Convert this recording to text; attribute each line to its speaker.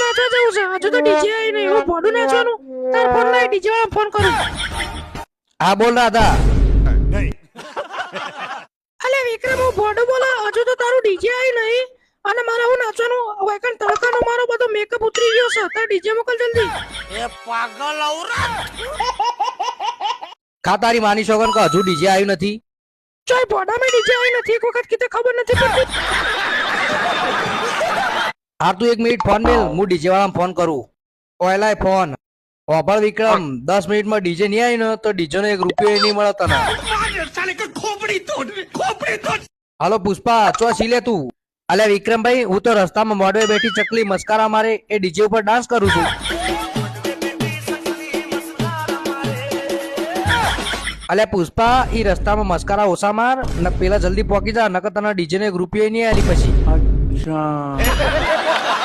Speaker 1: નાચવા જવું છે. હજુ તો ડીજે આવી નહીં. હું ભોડું નાચવાનું. તાર ફોન નહીં, ડીજે વાળા ફોન કરું.
Speaker 2: હા બોલ રાધા.
Speaker 1: અલે વિક્રમ, હું ભોડું બોલો. હજુ તો તારું ડીજે આવી નહીં અને મારે હું નાચવાનું. વેકન તડકાનો મારો બધો મેકઅપ ઉતરી ગયો છે. તાર ડીજે મોકલ જલ્દી.
Speaker 3: એ પાગલ ઔરત.
Speaker 2: ખા તારી માની સોગન કે હજુ ડીજે આવ્યું નથી.
Speaker 1: ચોય ભોડામાં ડીજે આવી નથી. એક વખત કીધે ખબર નથી પડતી.
Speaker 2: હા તું 1 મિનિટ ફોન મેલ, હું ડીજે વાળા ફોન કરું. ઓયલાય ફોન. ઓભાળ વિક્રમ, 10 મિનિટમાં ડીજે નહીં આવી ને તો ડીજે નો 1 રૂપિયો નહીં મળે તને. હાલો પુષ્પા, ચો લે તું. અલ્યા વિક્રમભાઈ, હું તો રસ્તામાં મોડવે બેઠી ચકલી મસ્કારા મારે એ ડીજે ઉપર ડાન્સ કરું છું. અલ્યા પુષ્પા, ઈ રસ્તામાં મસ્કારા ઓછા માર ને પેલા જલ્દી પોકી જા, નકર તને ડીજે ને 1 રૂપિયો નહીં આલી પછી.